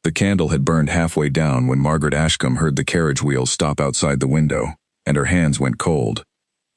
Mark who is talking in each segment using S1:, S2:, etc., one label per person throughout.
S1: The candle had burned halfway down when Margaret Ashcombe heard the carriage wheels stop outside the window, and her hands went cold.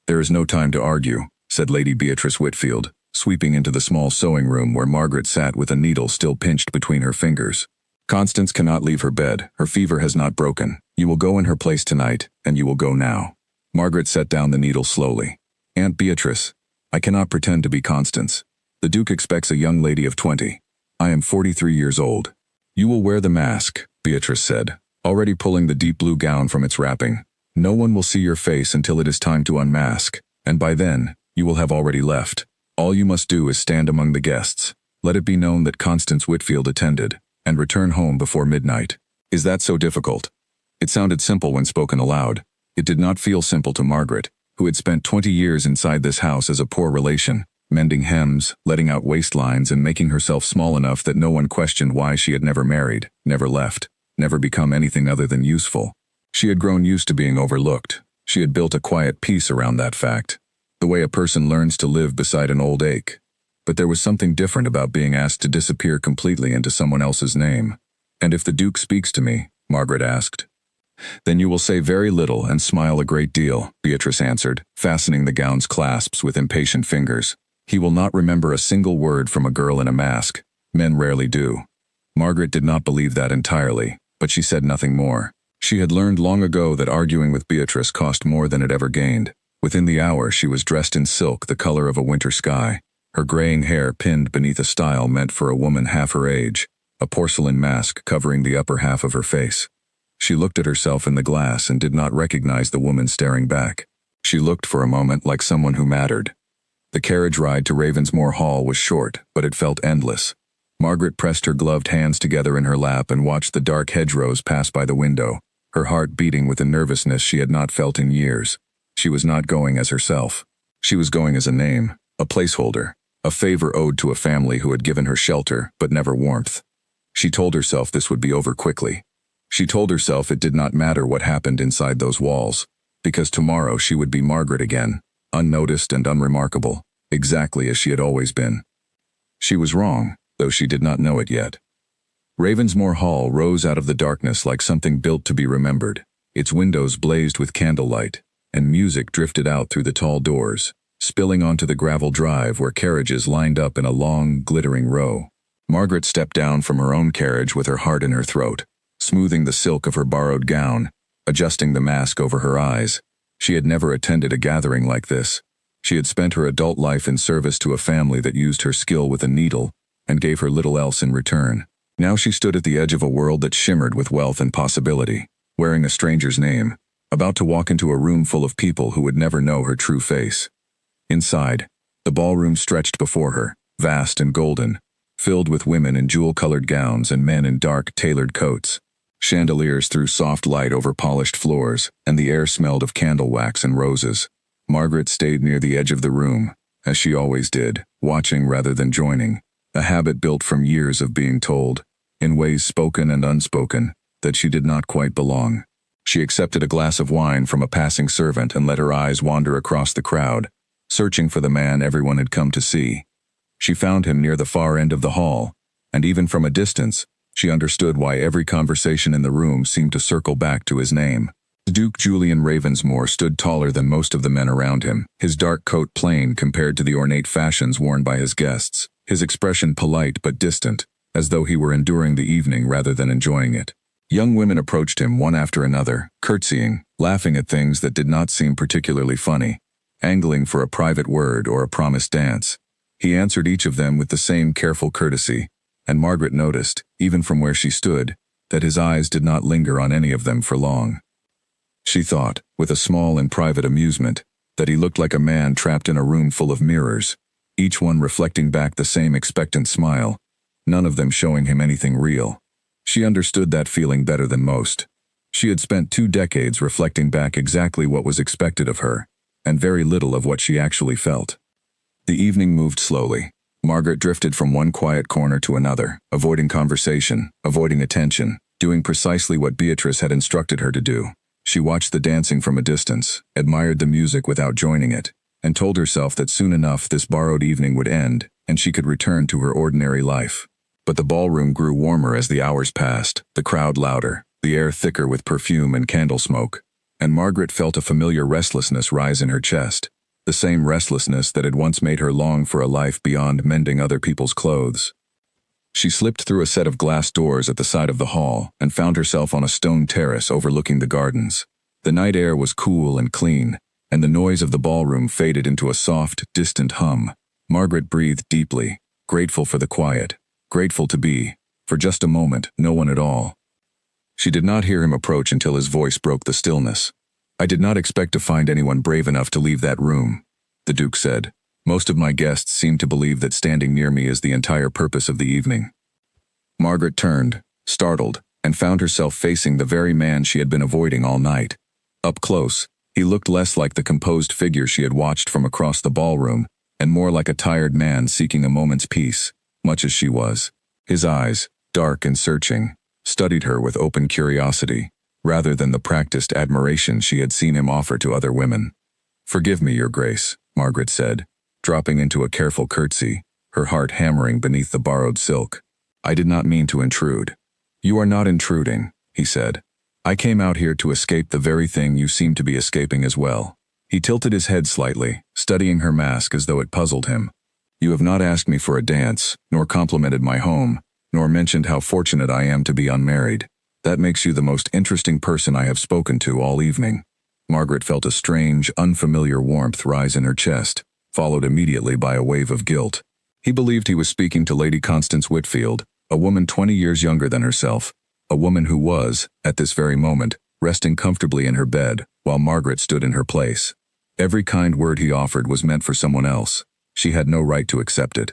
S1: "There is no time to argue," said Lady Beatrice Whitfield, sweeping into the small sewing room where Margaret sat with a needle still pinched between her fingers. "Constance cannot leave her bed. Her fever has not broken. You will go in her place tonight, and you will go now." Margaret set down the needle slowly. "Aunt Beatrice, I cannot pretend to be Constance. The Duke expects a young lady of 20. I am 43 years old." "You will wear the mask," Beatrice said, already pulling the deep blue gown from its wrapping. "No one will see your face until it is time to unmask, and by then, you will have already left. All you must do is stand among the guests. Let it be known that Constance Whitfield attended, and return home before midnight." Is that so difficult? It sounded simple when spoken aloud. It did not feel simple to Margaret, who had spent 20 years inside this house as a poor relation, mending hems, letting out waistlines, and making herself small enough that no one questioned why she had never married, never left, never become anything other than useful. She had grown used to being overlooked. She had built a quiet peace around that fact, the way a person learns to live beside an old ache. But there was something different about being asked to disappear completely into someone else's name. "And if the Duke speaks to me?" Margaret asked. "Then you will say very little and smile a great deal," Beatrice answered, fastening the gown's clasps with impatient fingers. "He will not remember a single word from a girl in a mask. Men rarely do." Margaret did not believe that entirely, but she said nothing more. She had learned long ago that arguing with Beatrice cost more than it ever gained. Within the hour she was dressed in silk the color of a winter sky, her graying hair pinned beneath a style meant for a woman half her age, a porcelain mask covering the upper half of her face. She looked at herself in the glass and did not recognize the woman staring back. She looked for a moment like someone who mattered. The carriage ride to Ravensmore Hall was short, but it felt endless. Margaret pressed her gloved hands together in her lap and watched the dark hedgerows pass by the window, her heart beating with a nervousness she had not felt in years. She was not going as herself. She was going as a name, a placeholder, a favor owed to a family who had given her shelter but never warmth. She told herself this would be over quickly. She told herself it did not matter what happened inside those walls, because tomorrow she would be Margaret again, unnoticed and unremarkable, exactly as she had always been. She was wrong, though she did not know it yet. Ravensmore Hall rose out of the darkness like something built to be remembered. Its windows blazed with candlelight, and music drifted out through the tall doors, spilling onto the gravel drive where carriages lined up in a long, glittering row. Margaret stepped down from her own carriage with her heart in her throat, smoothing the silk of her borrowed gown, adjusting the mask over her eyes. She had never attended a gathering like this. She had spent her adult life in service to a family that used her skill with a needle and gave her little else in return. Now she stood at the edge of a world that shimmered with wealth and possibility, wearing a stranger's name, about to walk into a room full of people who would never know her true face. Inside, the ballroom stretched before her, vast and golden, filled with women in jewel-colored gowns and men in dark, tailored coats. Chandeliers threw soft light over polished floors, and the air smelled of candle wax and roses. Margaret stayed near the edge of the room, as she always did, watching rather than joining, a habit built from years of being told, in ways spoken and unspoken, that she did not quite belong. She accepted a glass of wine from a passing servant and let her eyes wander across the crowd, searching for the man everyone had come to see. She found him near the far end of the hall, and even from a distance, she understood why every conversation in the room seemed to circle back to his name. Duke Julian Ravensmore stood taller than most of the men around him, his dark coat plain compared to the ornate fashions worn by his guests, his expression polite but distant, as though he were enduring the evening rather than enjoying it. Young women approached him one after another, curtsying, laughing at things that did not seem particularly funny, angling for a private word or a promised dance. He answered each of them with the same careful courtesy, and Margaret noticed, even from where she stood, that his eyes did not linger on any of them for long. She thought, with a small and private amusement, that he looked like a man trapped in a room full of mirrors, each one reflecting back the same expectant smile, none of them showing him anything real. She understood that feeling better than most. She had spent 2 decades reflecting back exactly what was expected of her, and very little of what she actually felt. The evening moved slowly. Margaret drifted from one quiet corner to another, avoiding conversation, avoiding attention, doing precisely what Beatrice had instructed her to do. She watched the dancing from a distance, admired the music without joining it, and told herself that soon enough this borrowed evening would end, and she could return to her ordinary life. But the ballroom grew warmer as the hours passed, the crowd louder, the air thicker with perfume and candle smoke, and Margaret felt a familiar restlessness rise in her chest, the same restlessness that had once made her long for a life beyond mending other people's clothes. She slipped through a set of glass doors at the side of the hall and found herself on a stone terrace overlooking the gardens. The night air was cool and clean, and the noise of the ballroom faded into a soft, distant hum. Margaret breathed deeply, grateful for the quiet, grateful to be, for just a moment, no one at all. She did not hear him approach until his voice broke the stillness. "I did not expect to find anyone brave enough to leave that room," the Duke said. "Most of my guests seem to believe that standing near me is the entire purpose of the evening." Margaret turned, startled, and found herself facing the very man she had been avoiding all night. Up close, he looked less like the composed figure she had watched from across the ballroom, and more like a tired man seeking a moment's peace, much as she was. His eyes, dark and searching, studied her with open curiosity, rather than the practiced admiration she had seen him offer to other women. "Forgive me, Your Grace," Margaret said, dropping into a careful curtsy, her heart hammering beneath the borrowed silk. "I did not mean to intrude." "You are not intruding," he said. "I came out here to escape the very thing you seem to be escaping as well." He tilted his head slightly, studying her mask as though it puzzled him. "You have not asked me for a dance, nor complimented my home, nor mentioned how fortunate I am to be unmarried. That makes you the most interesting person I have spoken to all evening." Margaret felt a strange, unfamiliar warmth rise in her chest, followed immediately by a wave of guilt. He believed he was speaking to Lady Constance Whitfield, a woman 20 years younger than herself, a woman who was, at this very moment, resting comfortably in her bed, while Margaret stood in her place. Every kind word he offered was meant for someone else. She had no right to accept it.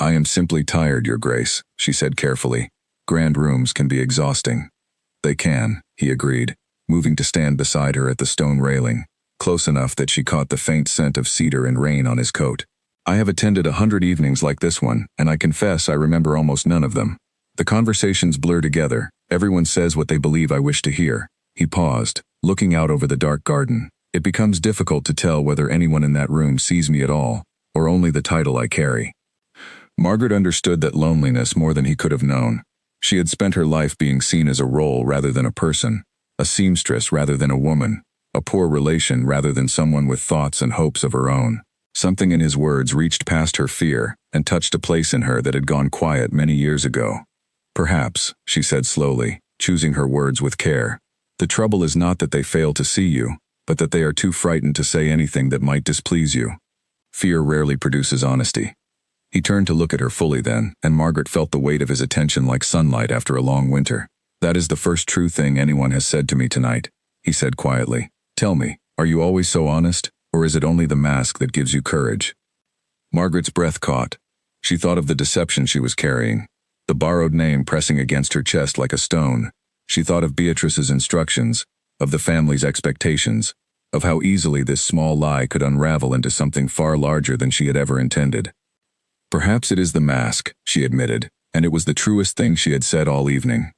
S1: "I am simply tired, Your Grace," she said carefully. "Grand rooms can be exhausting." "They can," he agreed, moving to stand beside her at the stone railing, close enough that she caught the faint scent of cedar and rain on his coat. "I have attended 100 evenings like this one, and I confess I remember almost none of them. The conversations blur together, everyone says what they believe I wish to hear." He paused, looking out over the dark garden. "It becomes difficult to tell whether anyone in that room sees me at all, or only the title I carry." Margaret understood that loneliness more than he could have known. She had spent her life being seen as a role rather than a person, a seamstress rather than a woman, a poor relation rather than someone with thoughts and hopes of her own. Something in his words reached past her fear and touched a place in her that had gone quiet many years ago. "Perhaps," she said slowly, choosing her words with care, "the trouble is not that they fail to see you, but that they are too frightened to say anything that might displease you. Fear rarely produces honesty." He turned to look at her fully then, and Margaret felt the weight of his attention like sunlight after a long winter. "That is the first true thing anyone has said to me tonight," he said quietly. "Tell me, are you always so honest, or is it only the mask that gives you courage?" Margaret's breath caught. She thought of the deception she was carrying, the borrowed name pressing against her chest like a stone. She thought of Beatrice's instructions, of the family's expectations, of how easily this small lie could unravel into something far larger than she had ever intended. "Perhaps it is the mask," she admitted, and it was the truest thing she had said all evening.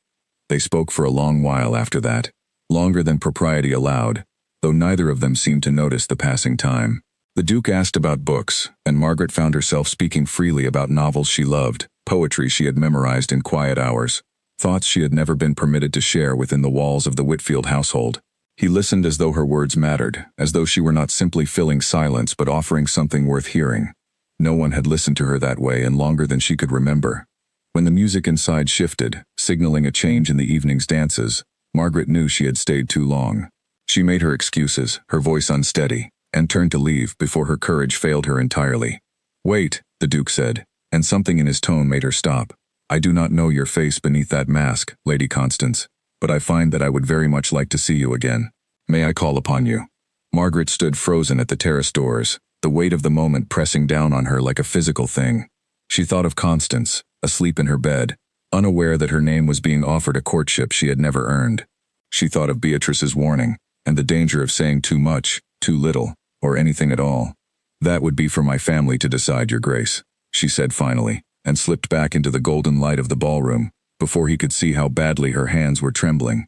S1: They spoke for a long while after that, longer than propriety allowed, though neither of them seemed to notice the passing time. The Duke asked about books, and Margaret found herself speaking freely about novels she loved, poetry she had memorized in quiet hours, thoughts she had never been permitted to share within the walls of the Whitfield household. He listened as though her words mattered, as though she were not simply filling silence but offering something worth hearing. No one had listened to her that way in longer than she could remember. When the music inside shifted, signaling a change in the evening's dances, Margaret knew she had stayed too long. She made her excuses, her voice unsteady, and turned to leave before her courage failed her entirely. "Wait," the Duke said, and something in his tone made her stop. "I do not know your face beneath that mask, Lady Constance, but I find that I would very much like to see you again. May I call upon you?" Margaret stood frozen at the terrace doors, the weight of the moment pressing down on her like a physical thing. She thought of Constance, asleep in her bed, unaware that her name was being offered a courtship she had never earned. She thought of Beatrice's warning, and the danger of saying too much, too little, or anything at all. "That would be for my family to decide, Your Grace," she said finally, and slipped back into the golden light of the ballroom, before he could see how badly her hands were trembling.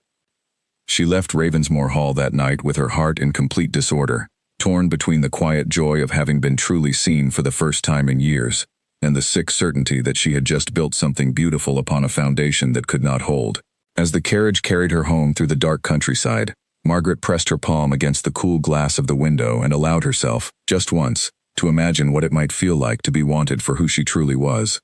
S1: She left Ravensmore Hall that night with her heart in complete disorder, torn between the quiet joy of having been truly seen for the first time in years, and the sick certainty that she had just built something beautiful upon a foundation that could not hold. As the carriage carried her home through the dark countryside, Margaret pressed her palm against the cool glass of the window and allowed herself, just once, to imagine what it might feel like to be wanted for who she truly was.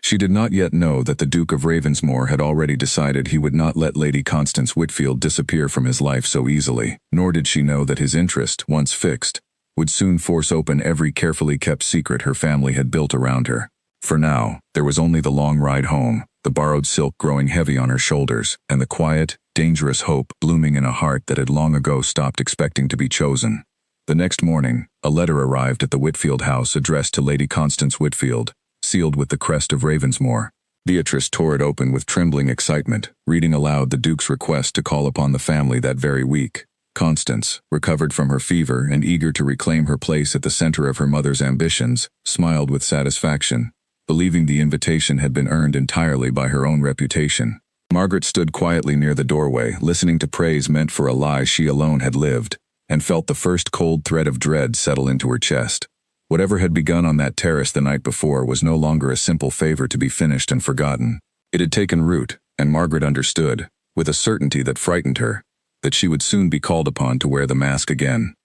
S1: She did not yet know that the Duke of Ravensmoor had already decided he would not let Lady Constance Whitfield disappear from his life so easily, nor did she know that his interest, once fixed, would soon force open every carefully kept secret her family had built around her. For now, there was only the long ride home, the borrowed silk growing heavy on her shoulders, and the quiet, dangerous hope blooming in a heart that had long ago stopped expecting to be chosen. The next morning, a letter arrived at the Whitfield house addressed to Lady Constance Whitfield, sealed with the crest of Ravensmoor. Beatrice tore it open with trembling excitement, reading aloud the Duke's request to call upon the family that very week. Constance, recovered from her fever and eager to reclaim her place at the center of her mother's ambitions, smiled with satisfaction, believing the invitation had been earned entirely by her own reputation. Margaret stood quietly near the doorway, listening to praise meant for a lie she alone had lived, and felt the first cold thread of dread settle into her chest. Whatever had begun on that terrace the night before was no longer a simple favor to be finished and forgotten. It had taken root, and Margaret understood, with a certainty that frightened her, that she would soon be called upon to wear the mask again.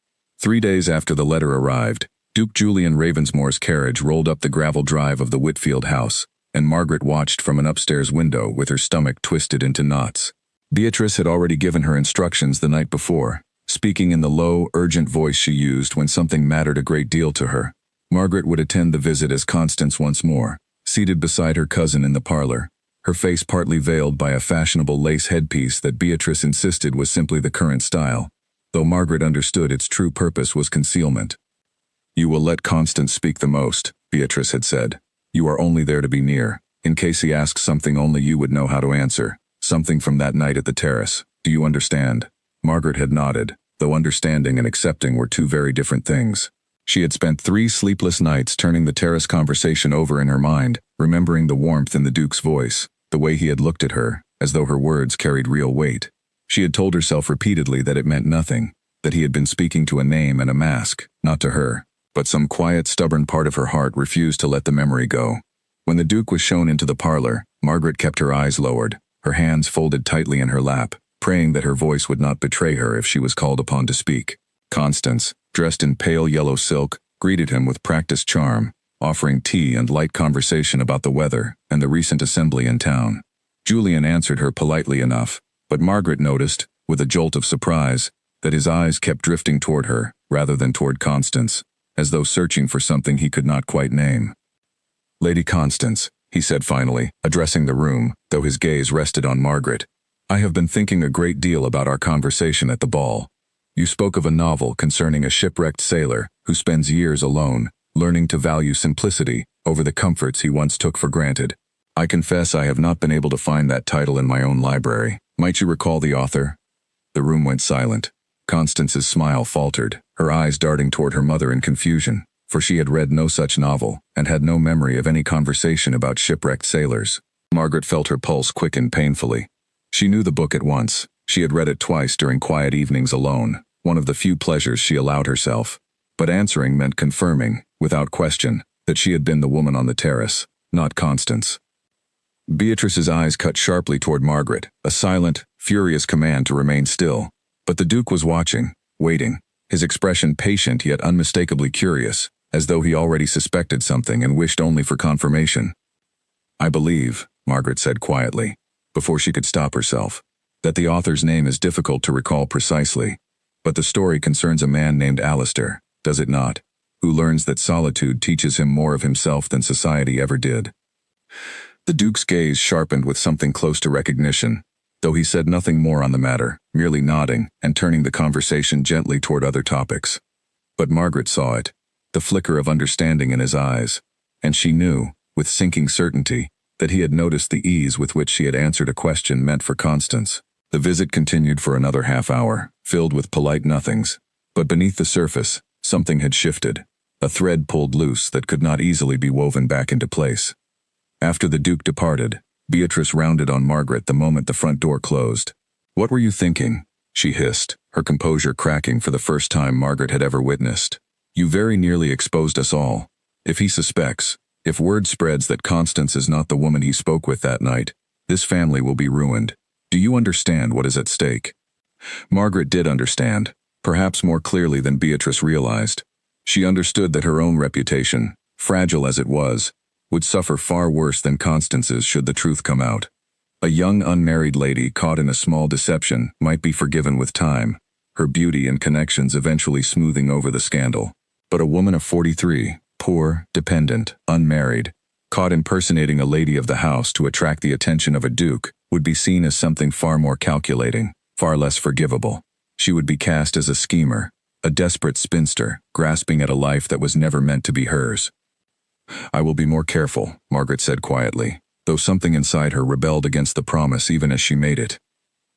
S1: 3 days after the letter arrived, Duke Julian Ravensmoor's carriage rolled up the gravel drive of the Whitfield house, and Margaret watched from an upstairs window with her stomach twisted into knots. Beatrice had already given her instructions the night before, speaking in the low, urgent voice she used when something mattered a great deal to her. Margaret would attend the visit as Constance once more, seated beside her cousin in the parlor, her face partly veiled by a fashionable lace headpiece that Beatrice insisted was simply the current style, though Margaret understood its true purpose was concealment. "You will let Constance speak the most," Beatrice had said. "You are only there to be near. In case he asks something only you would know how to answer. Something from that night at the terrace. Do you understand?" Margaret had nodded, though understanding and accepting were two very different things. She had spent 3 sleepless nights turning the terrace conversation over in her mind, remembering the warmth in the Duke's voice, the way he had looked at her, as though her words carried real weight. She had told herself repeatedly that it meant nothing, that he had been speaking to a name and a mask, not to her. But some quiet, stubborn part of her heart refused to let the memory go. When the Duke was shown into the parlor, Margaret kept her eyes lowered, her hands folded tightly in her lap, praying that her voice would not betray her if she was called upon to speak. Constance, dressed in pale yellow silk, greeted him with practiced charm, offering tea and light conversation about the weather and the recent assembly in town. Julian answered her politely enough, but Margaret noticed, with a jolt of surprise, that his eyes kept drifting toward her, rather than toward Constance, as though searching for something he could not quite name. "Lady Constance," he said finally, addressing the room, though his gaze rested on Margaret, "I have been thinking a great deal about our conversation at the ball. You spoke of a novel concerning a shipwrecked sailor who spends years alone, learning to value simplicity over the comforts he once took for granted. I confess I have not been able to find that title in my own library. Might you recall the author?" The room went silent. Constance's smile faltered, her eyes darting toward her mother in confusion, for she had read no such novel, and had no memory of any conversation about shipwrecked sailors. Margaret felt her pulse quicken painfully. She knew the book at once. She had read it twice during quiet evenings alone, one of the few pleasures she allowed herself. But answering meant confirming, without question, that she had been the woman on the terrace, not Constance. Beatrice's eyes cut sharply toward Margaret, a silent, furious command to remain still. But the Duke was watching, waiting, his expression patient yet unmistakably curious, as though he already suspected something and wished only for confirmation. "I believe," Margaret said quietly, before she could stop herself, "that the author's name is difficult to recall precisely, but the story concerns a man named Alistair, does it not, who learns that solitude teaches him more of himself than society ever did." The Duke's gaze sharpened with something close to recognition, though he said nothing more on the matter, merely nodding and turning the conversation gently toward other topics. But Margaret saw it, the flicker of understanding in his eyes, and she knew, with sinking certainty, that he had noticed the ease with which she had answered a question meant for Constance. The visit continued for another half hour, filled with polite nothings, but beneath the surface, something had shifted, a thread pulled loose that could not easily be woven back into place. After the Duke departed, Beatrice rounded on Margaret the moment the front door closed. "What were you thinking?" she hissed, her composure cracking for the first time Margaret had ever witnessed. "You very nearly exposed us all. If he suspects, If word spreads that Constance is not the woman he spoke with that night, this family will be ruined. Do you understand what is at stake? Margaret did understand, perhaps more clearly than Beatrice realized. She understood that her own reputation, fragile as it was, would suffer far worse than Constance's should the truth come out. A young unmarried lady caught in a small deception might be forgiven with time, her beauty and connections eventually smoothing over the scandal. But a woman of 43, poor, dependent, unmarried, caught impersonating a lady of the house to attract the attention of a duke, would be seen as something far more calculating, far less forgivable. She would be cast as a schemer, a desperate spinster, grasping at a life that was never meant to be hers. "I will be more careful," Margaret said quietly, though something inside her rebelled against the promise even as she made it.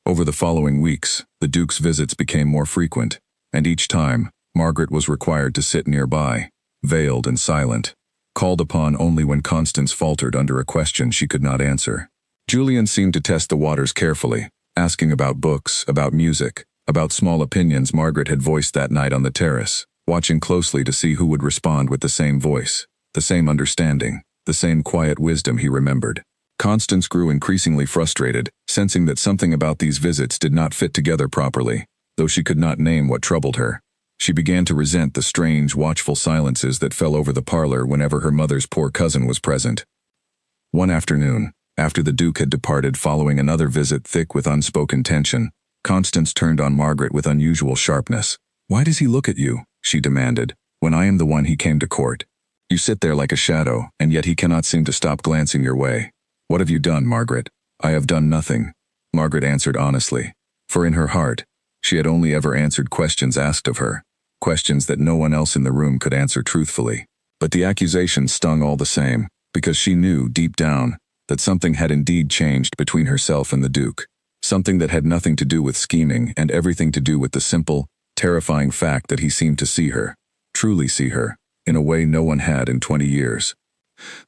S1: Over the following weeks, the Duke's visits became more frequent, and each time, Margaret was required to sit nearby, veiled and silent, called upon only when Constance faltered under a question she could not answer. Julian seemed to test the waters carefully, asking about books, about music, about small opinions Margaret had voiced that night on the terrace, watching closely to see who would respond with the same voice, the same understanding, the same quiet wisdom he remembered. Constance grew increasingly frustrated, sensing that something about these visits did not fit together properly, though she could not name what troubled her. She began to resent the strange, watchful silences that fell over the parlor whenever her mother's poor cousin was present. One afternoon, after the Duke had departed following another visit thick with unspoken tension, Constance turned on Margaret with unusual sharpness. "Why does he look at you?" she demanded, "when I am the one he came to court? You sit there like a shadow, and yet he cannot seem to stop glancing your way. What have you done, Margaret?" "I have done nothing," Margaret answered honestly, for in her heart, she had only ever answered questions asked of her, questions that no one else in the room could answer truthfully. But the accusation stung all the same, because she knew, deep down, that something had indeed changed between herself and the Duke, something that had nothing to do with scheming and everything to do with the simple, terrifying fact that he seemed to see her, truly see her, in a way no one had in 20 years.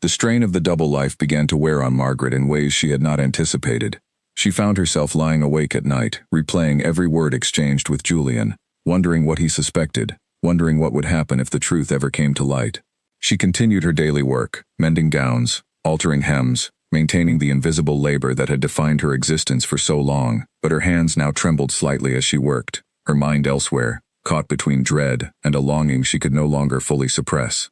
S1: The strain of the double life began to wear on Margaret in ways she had not anticipated. She found herself lying awake at night, replaying every word exchanged with Julian, wondering what he suspected, wondering what would happen if the truth ever came to light. She continued her daily work, mending gowns, altering hems, maintaining the invisible labor that had defined her existence for so long, but her hands now trembled slightly as she worked, her mind elsewhere, caught between dread and a longing she could no longer fully suppress.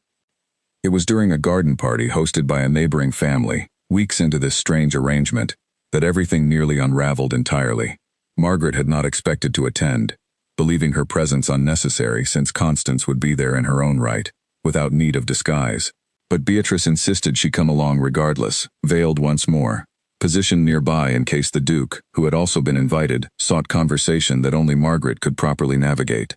S1: It was during a garden party hosted by a neighboring family, weeks into this strange arrangement, that everything nearly unraveled entirely. Margaret had not expected to attend, believing her presence unnecessary since Constance would be there in her own right, without need of disguise. But Beatrice insisted she come along regardless, veiled once more, positioned nearby in case the Duke, who had also been invited, sought conversation that only Margaret could properly navigate.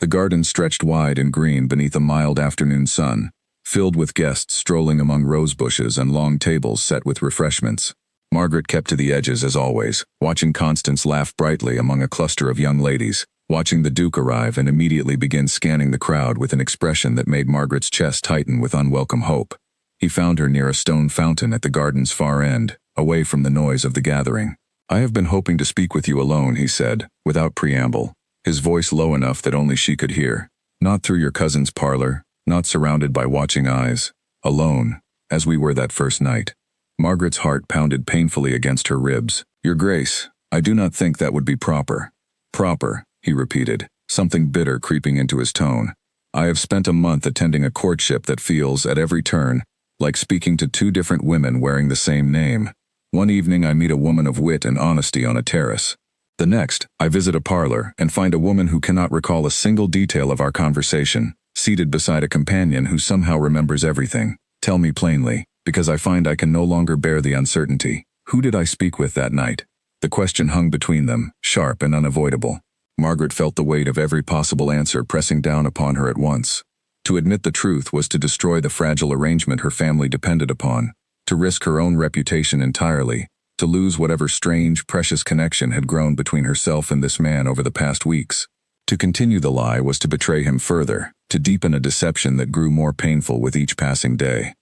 S1: The garden stretched wide and green beneath a mild afternoon sun, filled with guests strolling among rose bushes and long tables set with refreshments. Margaret kept to the edges as always, watching Constance laugh brightly among a cluster of young ladies, watching the Duke arrive and immediately begin scanning the crowd with an expression that made Margaret's chest tighten with unwelcome hope. He found her near a stone fountain at the garden's far end, away from the noise of the gathering. "I have been hoping to speak with you alone," he said, without preamble, his voice low enough that only she could hear. "Not through your cousin's parlor, not surrounded by watching eyes. Alone, as we were that first night." Margaret's heart pounded painfully against her ribs. "Your Grace, I do not think that would be proper." "Proper," he repeated, something bitter creeping into his tone. "I have spent a month attending a courtship that feels, at every turn, like speaking to two different women wearing the same name. One evening I meet a woman of wit and honesty on a terrace. The next, I visit a parlor and find a woman who cannot recall a single detail of our conversation, seated beside a companion who somehow remembers everything. Tell me plainly, because I find I can no longer bear the uncertainty. Who did I speak with that night?" The question hung between them, sharp and unavoidable. Margaret felt the weight of every possible answer pressing down upon her at once. To admit the truth was to destroy the fragile arrangement her family depended upon, to risk her own reputation entirely, to lose whatever strange, precious connection had grown between herself and this man over the past weeks. To continue the lie was to betray him further, to deepen a deception that grew more painful with each passing day.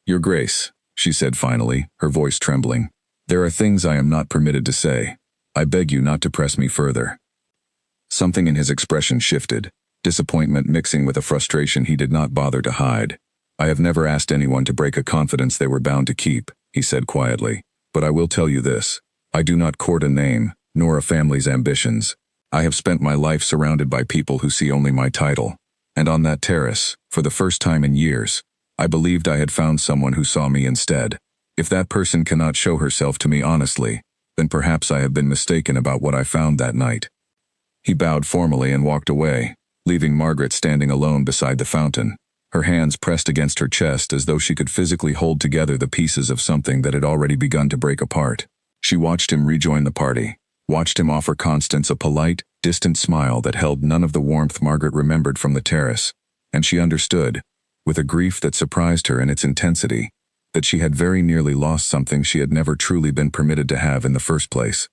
S1: "Your Grace," she said finally, her voice trembling, "there are things I am not permitted to say. I beg you not to press me further." Something in his expression shifted, disappointment mixing with a frustration he did not bother to hide. I have never asked anyone to break a confidence they were bound to keep, he said quietly. But I will tell you this. I do not court a name, nor a family's ambitions. I have spent my life surrounded by people who see only my title. And on that terrace, for the first time in years, I believed I had found someone who saw me instead. If that person cannot show herself to me honestly, then perhaps I have been mistaken about what I found that night. He bowed formally and walked away, leaving Margaret standing alone beside the fountain, her hands pressed against her chest as though she could physically hold together the pieces of something that had already begun to break apart. She watched him rejoin the party, watched him offer Constance a polite, distant smile that held none of the warmth Margaret remembered from the terrace, and she understood, with a grief that surprised her in its intensity, that she had very nearly lost something she had never truly been permitted to have in the first place.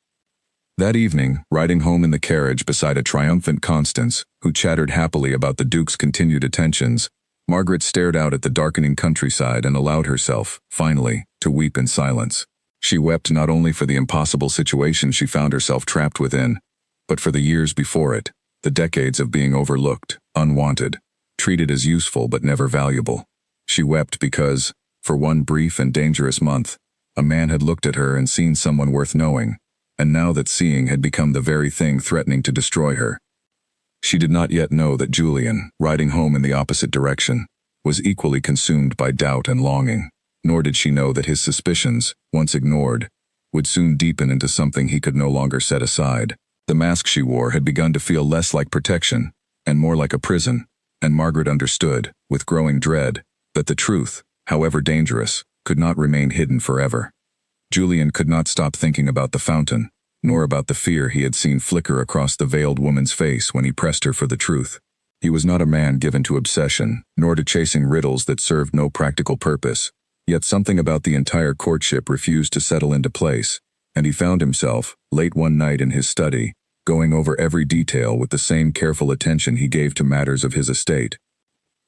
S1: That evening, riding home in the carriage beside a triumphant Constance, who chattered happily about the Duke's continued attentions, Margaret stared out at the darkening countryside and allowed herself, finally, to weep in silence. She wept not only for the impossible situation she found herself trapped within, but for the years before it, the decades of being overlooked, unwanted, treated as useful but never valuable. She wept because, for one brief and dangerous month, a man had looked at her and seen someone worth knowing, and now that seeing had become the very thing threatening to destroy her. She did not yet know that Julian, riding home in the opposite direction, was equally consumed by doubt and longing, nor did she know that his suspicions, once ignored, would soon deepen into something he could no longer set aside. The mask she wore had begun to feel less like protection, and more like a prison, and Margaret understood, with growing dread, that the truth, however dangerous, could not remain hidden forever. Julian could not stop thinking about the fountain, nor about the fear he had seen flicker across the veiled woman's face when he pressed her for the truth. He was not a man given to obsession, nor to chasing riddles that served no practical purpose, yet something about the entire courtship refused to settle into place, and he found himself, late one night in his study, going over every detail with the same careful attention he gave to matters of his estate.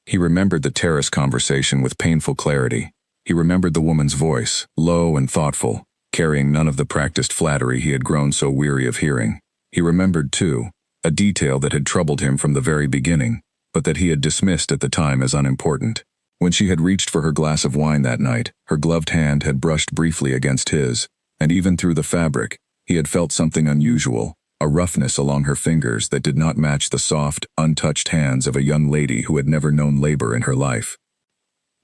S1: He remembered the terrace conversation with painful clarity. He remembered the woman's voice, low and thoughtful, carrying none of the practiced flattery he had grown so weary of hearing. He remembered, too, a detail that had troubled him from the very beginning, but that he had dismissed at the time as unimportant. When she had reached for her glass of wine that night, her gloved hand had brushed briefly against his, and even through the fabric, he had felt something unusual, a roughness along her fingers that did not match the soft, untouched hands of a young lady who had never known labor in her life.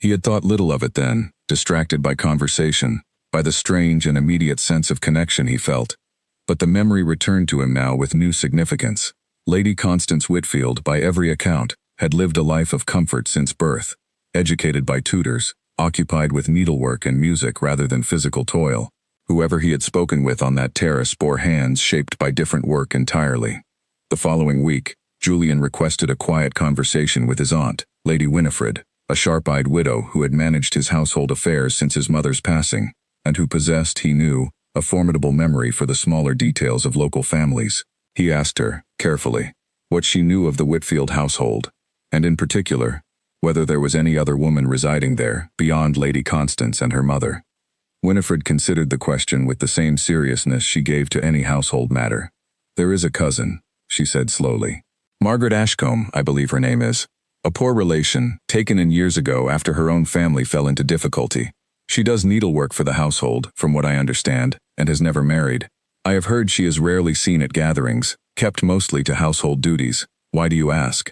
S1: He had thought little of it then, distracted by conversation, by the strange and immediate sense of connection he felt. But the memory returned to him now with new significance. Lady Constance Whitfield, by every account, had lived a life of comfort since birth, educated by tutors, occupied with needlework and music rather than physical toil. Whoever he had spoken with on that terrace bore hands shaped by different work entirely. The following week, Julian requested a quiet conversation with his aunt, Lady Winifred, a sharp-eyed widow who had managed his household affairs since his mother's passing, and who possessed, he knew, a formidable memory for the smaller details of local families. He asked her, carefully, what she knew of the Whitfield household, and in particular, whether there was any other woman residing there beyond Lady Constance and her mother. Winifred considered the question with the same seriousness she gave to any household matter. There is a cousin, she said slowly. Margaret Ashcombe, I believe her name is. A poor relation, taken in years ago after her own family fell into difficulty. She does needlework for the household, from what I understand, and has never married. I have heard she is rarely seen at gatherings, kept mostly to household duties. Why do you ask?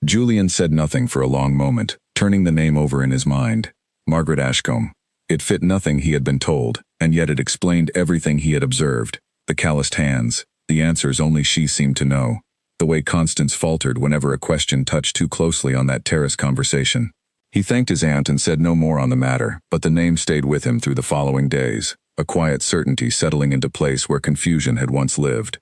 S1: Julian said nothing for a long moment, turning the name over in his mind. Margaret Ashcombe. It fit nothing he had been told, and yet it explained everything he had observed. The calloused hands, the answers only she seemed to know, the way Constance faltered whenever a question touched too closely on that terrace conversation. He thanked his aunt and said no more on the matter, but the name stayed with him through the following days, a quiet certainty settling into place where confusion had once lived.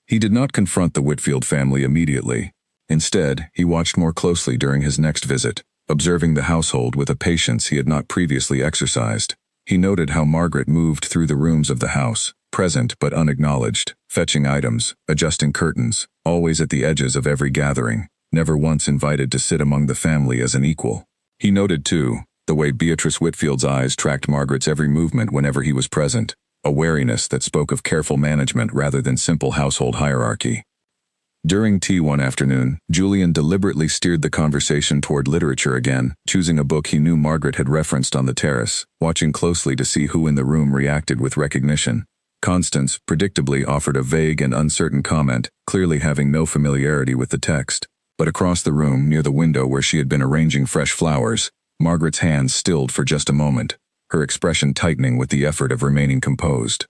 S1: He did not confront the Whitfield family immediately. Instead, he watched more closely during his next visit, observing the household with a patience he had not previously exercised. He noted how Margaret moved through the rooms of the house, present but unacknowledged, fetching items, adjusting curtains, always at the edges of every gathering, never once invited to sit among the family as an equal. He noted, too, the way Beatrice Whitfield's eyes tracked Margaret's every movement whenever he was present, a wariness that spoke of careful management rather than simple household hierarchy. During tea one afternoon, Julian deliberately steered the conversation toward literature again, choosing a book he knew Margaret had referenced on the terrace, watching closely to see who in the room reacted with recognition. Constance, predictably, offered a vague and uncertain comment, clearly having no familiarity with the text. But across the room, near the window where she had been arranging fresh flowers, Margaret's hands stilled for just a moment, her expression tightening with the effort of remaining composed.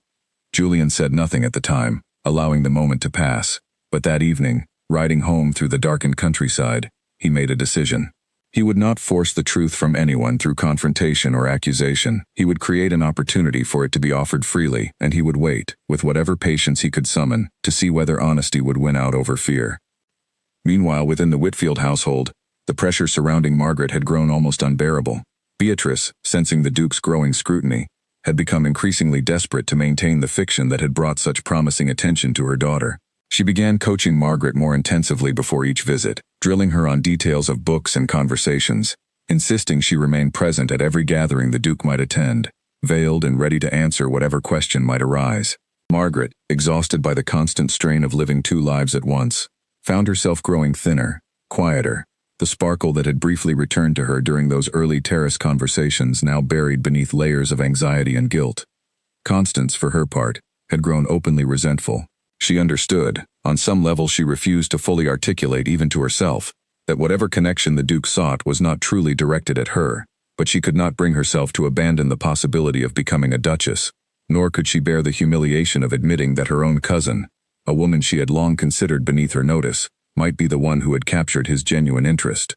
S1: Julian said nothing at the time, allowing the moment to pass. But that evening, riding home through the darkened countryside, he made a decision. He would not force the truth from anyone through confrontation or accusation. He would create an opportunity for it to be offered freely, and he would wait, with whatever patience he could summon, to see whether honesty would win out over fear. Meanwhile, within the Whitfield household, the pressure surrounding Margaret had grown almost unbearable. Beatrice, sensing the Duke's growing scrutiny, had become increasingly desperate to maintain the fiction that had brought such promising attention to her daughter. She began coaching Margaret more intensively before each visit, drilling her on details of books and conversations, insisting she remain present at every gathering the Duke might attend, veiled and ready to answer whatever question might arise. Margaret, exhausted by the constant strain of living two lives at once, found herself growing thinner, quieter. The sparkle that had briefly returned to her during those early terrace conversations now buried beneath layers of anxiety and guilt. Constance, for her part, had grown openly resentful. She understood, on some level she refused to fully articulate even to herself, that whatever connection the Duke sought was not truly directed at her, but she could not bring herself to abandon the possibility of becoming a duchess, nor could she bear the humiliation of admitting that her own cousin, a woman she had long considered beneath her notice, might be the one who had captured his genuine interest.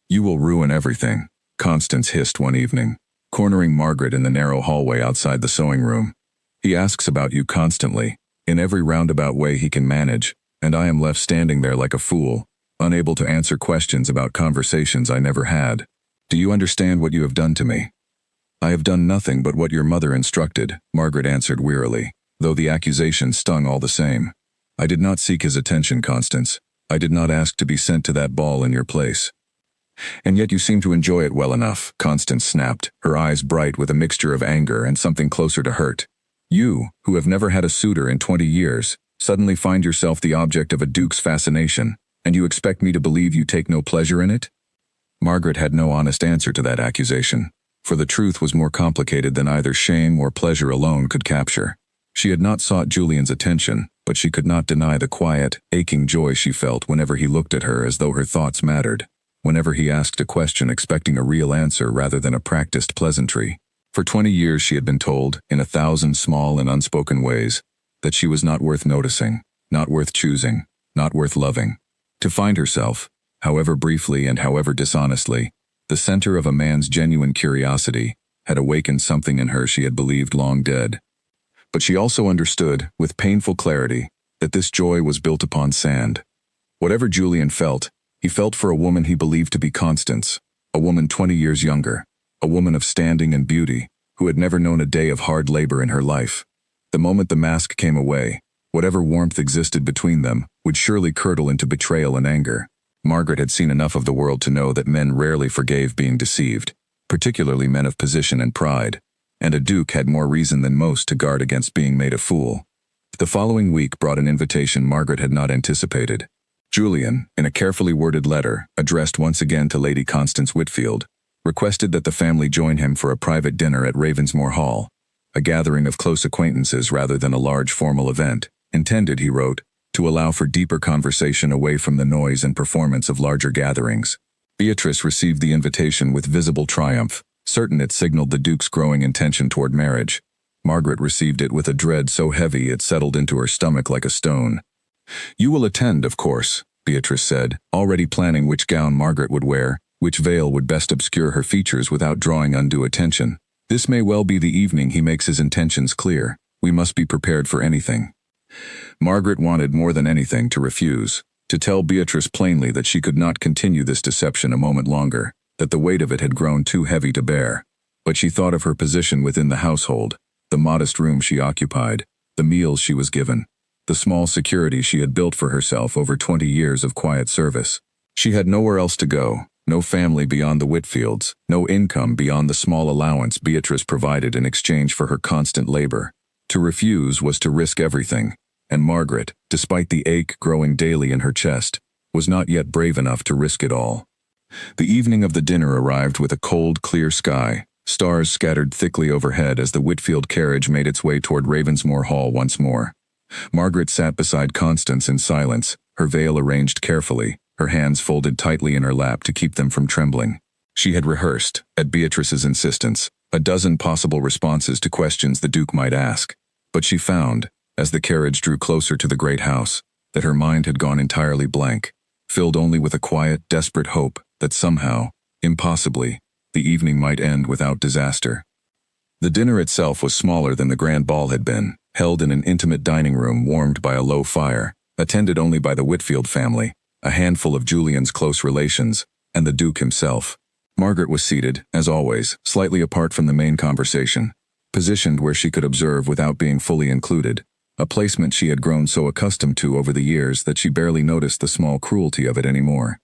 S1: "You will ruin everything," Constance hissed one evening, cornering Margaret in the narrow hallway outside the sewing room. "He asks about you constantly, in every roundabout way he can manage, and I am left standing there like a fool, unable to answer questions about conversations I never had. Do you understand what you have done to me?" "I have done nothing but what your mother instructed," Margaret answered wearily, though the accusation stung all the same. "I did not seek his attention, Constance. I did not ask to be sent to that ball in your place." "And yet you seem to enjoy it well enough," Constance snapped, her eyes bright with a mixture of anger and something closer to hurt. "You, who have never had a suitor in 20 years, suddenly find yourself the object of a duke's fascination, and you expect me to believe you take no pleasure in it?" Margaret had no honest answer to that accusation, for the truth was more complicated than either shame or pleasure alone could capture. She had not sought Julian's attention, but she could not deny the quiet, aching joy she felt whenever he looked at her as though her thoughts mattered, whenever he asked a question expecting a real answer rather than a practiced pleasantry. For 20 years she had been told, in 1,000 small and unspoken ways, that she was not worth noticing, not worth choosing, not worth loving. To find herself, however briefly and however dishonestly, the center of a man's genuine curiosity, had awakened something in her she had believed long dead. But she also understood, with painful clarity, that this joy was built upon sand. Whatever Julian felt, he felt for a woman he believed to be Constance, a woman 20 years younger, a woman of standing and beauty, who had never known a day of hard labor in her life. The moment the mask came away, whatever warmth existed between them would surely curdle into betrayal and anger. Margaret had seen enough of the world to know that men rarely forgave being deceived, particularly men of position and pride, and a duke had more reason than most to guard against being made a fool. The following week brought an invitation Margaret had not anticipated. Julian, in a carefully worded letter, addressed once again to Lady Constance Whitfield, requested that the family join him for a private dinner at Ravensmore Hall, a gathering of close acquaintances rather than a large formal event, intended, he wrote, to allow for deeper conversation away from the noise and performance of larger gatherings. Beatrice received the invitation with visible triumph, certain it signaled the Duke's growing intention toward marriage. Margaret received it with a dread so heavy it settled into her stomach like a stone. "You will attend, of course," Beatrice said, already planning which gown Margaret would wear, which veil would best obscure her features without drawing undue attention. "This may well be the evening he makes his intentions clear. We must be prepared for anything." Margaret wanted more than anything to refuse, to tell Beatrice plainly that she could not continue this deception a moment longer, that the weight of it had grown too heavy to bear. But she thought of her position within the household, the modest room she occupied, the meals she was given, the small security she had built for herself over 20 years of quiet service. She had nowhere else to go, no family beyond the Whitfields, no income beyond the small allowance Beatrice provided in exchange for her constant labor. To refuse was to risk everything, and Margaret, despite the ache growing daily in her chest, was not yet brave enough to risk it all. The evening of the dinner arrived with a cold, clear sky, stars scattered thickly overhead as the Whitfield carriage made its way toward Ravensmore Hall once more. Margaret sat beside Constance in silence, her veil arranged carefully, her hands folded tightly in her lap to keep them from trembling. She had rehearsed, at Beatrice's insistence, a dozen possible responses to questions the Duke might ask, but she found, as the carriage drew closer to the great house, that her mind had gone entirely blank, filled only with a quiet, desperate hope that somehow, impossibly, the evening might end without disaster. The dinner itself was smaller than the grand ball had been, held in an intimate dining room warmed by a low fire, attended only by the Whitfield family, a handful of Julian's close relations, and the Duke himself. Margaret was seated, as always, slightly apart from the main conversation, positioned where she could observe without being fully included, a placement she had grown so accustomed to over the years that she barely noticed the small cruelty of it anymore.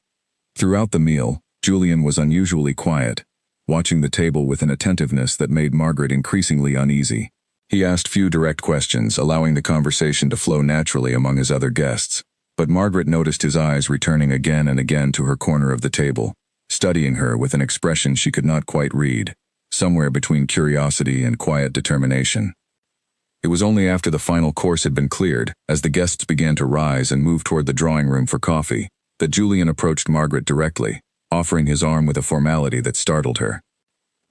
S1: Throughout the meal, Julian was unusually quiet, watching the table with an attentiveness that made Margaret increasingly uneasy. He asked few direct questions, allowing the conversation to flow naturally among his other guests, but Margaret noticed his eyes returning again and again to her corner of the table, studying her with an expression she could not quite read, somewhere between curiosity and quiet determination. It was only after the final course had been cleared, as the guests began to rise and move toward the drawing room for coffee, that Julian approached Margaret directly, offering his arm with a formality that startled her.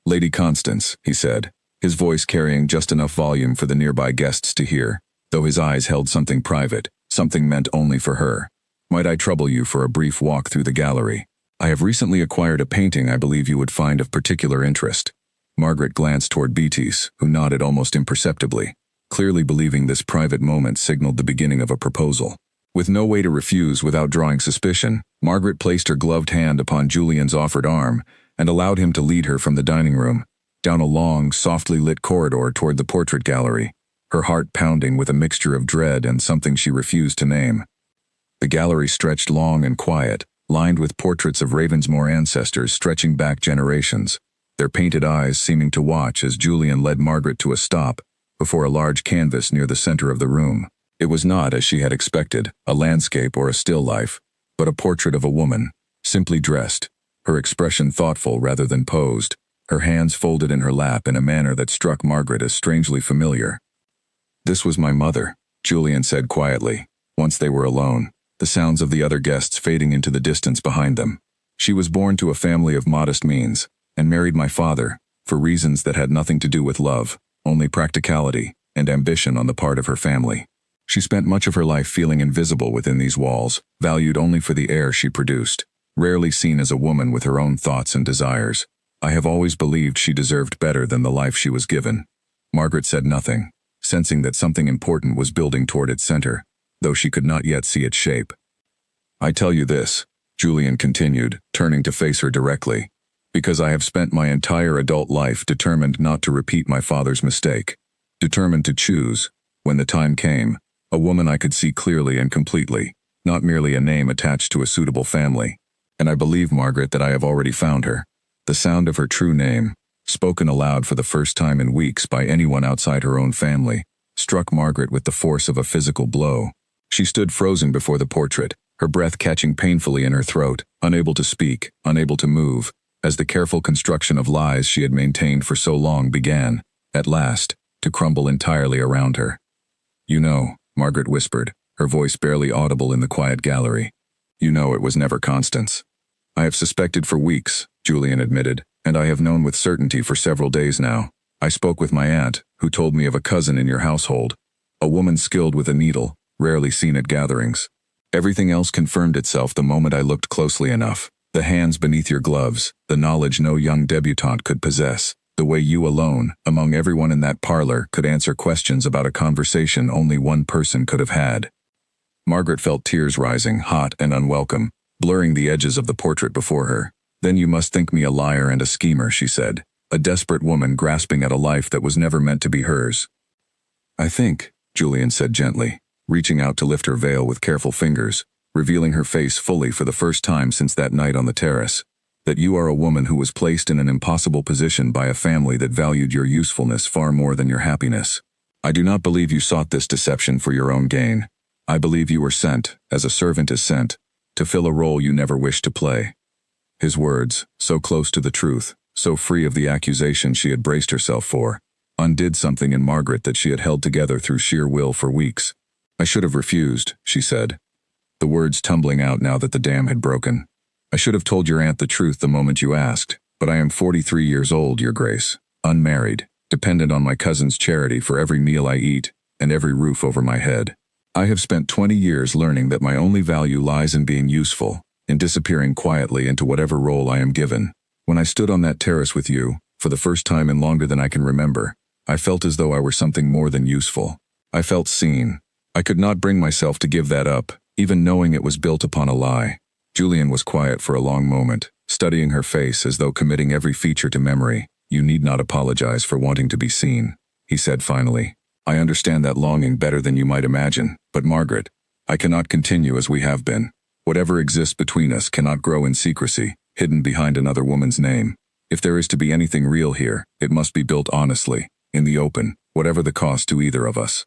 S1: "Lady Constance," he said, his voice carrying just enough volume for the nearby guests to hear, though his eyes held something private, something meant only for her. "Might I trouble you for a brief walk through the gallery? I have recently acquired a painting I believe you would find of particular interest." Margaret glanced toward Beatrice, who nodded almost imperceptibly, clearly believing this private moment signaled the beginning of a proposal. With no way to refuse without drawing suspicion, Margaret placed her gloved hand upon Julian's offered arm and allowed him to lead her from the dining room, down a long, softly lit corridor toward the portrait gallery, her heart pounding with a mixture of dread and something she refused to name. The gallery stretched long and quiet, lined with portraits of Ravensmore ancestors stretching back generations, their painted eyes seeming to watch as Julian led Margaret to a stop before a large canvas near the center of the room. It was not, as she had expected, a landscape or a still life, but a portrait of a woman, simply dressed, her expression thoughtful rather than posed, her hands folded in her lap in a manner that struck Margaret as strangely familiar. "This was my mother," Julian said quietly, once they were alone, the sounds of the other guests fading into the distance behind them. "She was born to a family of modest means, and married my father, for reasons that had nothing to do with love, only practicality and ambition on the part of her family. She spent much of her life feeling invisible within these walls, valued only for the air she produced, rarely seen as a woman with her own thoughts and desires. I have always believed she deserved better than the life she was given." Margaret said nothing, sensing that something important was building toward its center, though she could not yet see its shape. "I tell you this," Julian continued, turning to face her directly, "because I have spent my entire adult life determined not to repeat my father's mistake, determined to choose, when the time came, a woman I could see clearly and completely, not merely a name attached to a suitable family. And I believe, Margaret, that I have already found her." The sound of her true name, spoken aloud for the first time in weeks by anyone outside her own family, struck Margaret with the force of a physical blow. She stood frozen before the portrait, her breath catching painfully in her throat, unable to speak, unable to move, as the careful construction of lies she had maintained for so long began, at last, to crumble entirely around her. "You know," Margaret whispered, her voice barely audible in the quiet gallery. "You know it was never Constance." "I have suspected for weeks," Julian admitted, "and I have known with certainty for several days now. I spoke with my aunt, who told me of a cousin in your household, a woman skilled with a needle, rarely seen at gatherings. Everything else confirmed itself the moment I looked closely enough. The hands beneath your gloves, the knowledge no young debutante could possess, the way you alone, among everyone in that parlor, could answer questions about a conversation only one person could have had." Margaret felt tears rising, hot and unwelcome, blurring the edges of the portrait before her. "Then you must think me a liar and a schemer," she said, a desperate woman grasping at a life that was never meant to be hers. "I think," Julian said gently, reaching out to lift her veil with careful fingers, revealing her face fully for the first time since that night on the terrace, "that you are a woman who was placed in an impossible position by a family that valued your usefulness far more than your happiness. I do not believe you sought this deception for your own gain. I believe you were sent, as a servant is sent, to fill a role you never wished to play. His words, so close to the truth, so free of the accusation she had braced herself for, undid something in Margaret that she had held together through sheer will for weeks. I should have refused, she said, the words tumbling out now that the dam had broken. I should have told your aunt the truth the moment you asked, but I am 43 years old, Your Grace, unmarried, dependent on my cousin's charity for every meal I eat and every roof over my head. I have spent 20 years learning that my only value lies in being useful, in disappearing quietly into whatever role I am given. When I stood on that terrace with you, for the first time in longer than I can remember, I felt as though I were something more than useful. I felt seen. I could not bring myself to give that up, even knowing it was built upon a lie. Julian was quiet for a long moment, studying her face as though committing every feature to memory. You need not apologize for wanting to be seen, he said finally. I understand that longing better than you might imagine, but Margaret, I cannot continue as we have been. Whatever exists between us cannot grow in secrecy, hidden behind another woman's name. If there is to be anything real here, it must be built honestly, in the open, whatever the cost to either of us.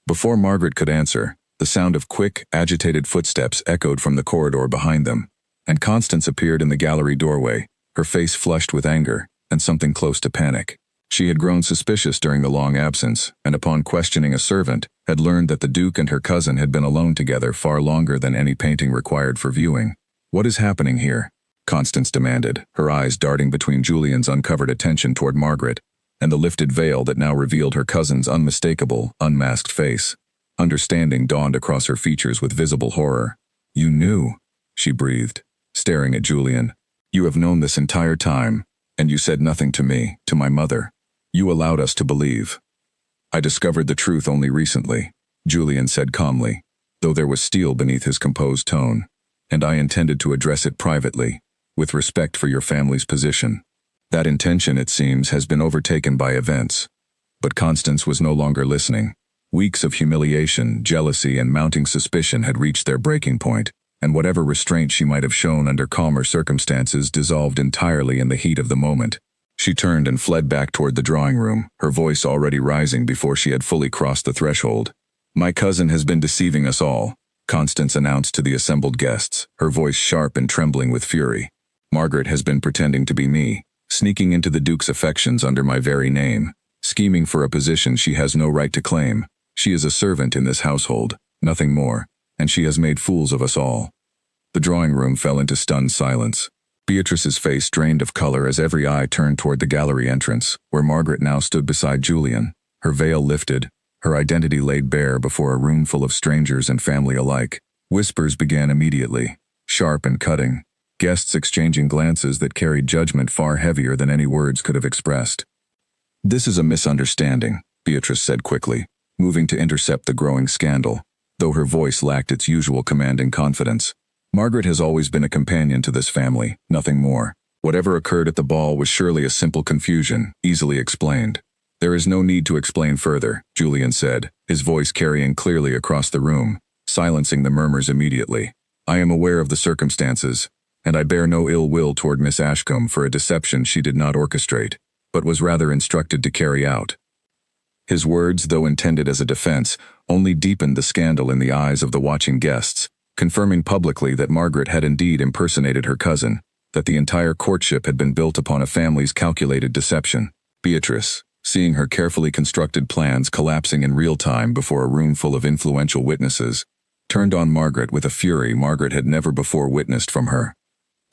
S1: Before Margaret could answer, the sound of quick, agitated footsteps echoed from the corridor behind them, and Constance appeared in the gallery doorway, her face flushed with anger and something close to panic. She had grown suspicious during the long absence, and upon questioning a servant, had learned that the Duke and her cousin had been alone together far longer than any painting required for viewing. What is happening here? Constance demanded, her eyes darting between Julian's uncovered attention toward Margaret, and the lifted veil that now revealed her cousin's unmistakable, unmasked face. Understanding dawned across her features with visible horror. You knew, she breathed, staring at Julian. You have known this entire time, and you said nothing to me, to my mother. You allowed us to believe. I discovered the truth only recently, Julian said calmly, though there was steel beneath his composed tone, and I intended to address it privately, with respect for your family's position. That intention, it seems, has been overtaken by events. But Constance was no longer listening. Weeks of humiliation, jealousy, and mounting suspicion had reached their breaking point, and whatever restraint she might have shown under calmer circumstances dissolved entirely in the heat of the moment. She turned and fled back toward the drawing room, her voice already rising before she had fully crossed the threshold. My cousin has been deceiving us all, Constance announced to the assembled guests, her voice sharp and trembling with fury. Margaret has been pretending to be me, sneaking into the Duke's affections under my very name, scheming for a position she has no right to claim. She is a servant in this household, nothing more, and she has made fools of us all. The drawing room fell into stunned silence. Beatrice's face drained of color as every eye turned toward the gallery entrance, where Margaret now stood beside Julian, her veil lifted, her identity laid bare before a room full of strangers and family alike. Whispers began immediately, sharp and cutting, guests exchanging glances that carried judgment far heavier than any words could have expressed. This is a misunderstanding, Beatrice said quickly, moving to intercept the growing scandal, though her voice lacked its usual commanding confidence. Margaret has always been a companion to this family, nothing more. Whatever occurred at the ball was surely a simple confusion, easily explained. There is no need to explain further, Julian said, his voice carrying clearly across the room, silencing the murmurs immediately. I am aware of the circumstances, and I bear no ill will toward Miss Ashcombe for a deception she did not orchestrate, but was rather instructed to carry out. His words, though intended as a defense, only deepened the scandal in the eyes of the watching guests, confirming publicly that Margaret had indeed impersonated her cousin, that the entire courtship had been built upon a family's calculated deception. Beatrice, seeing her carefully constructed plans collapsing in real time before a room full of influential witnesses, turned on Margaret with a fury Margaret had never before witnessed from her.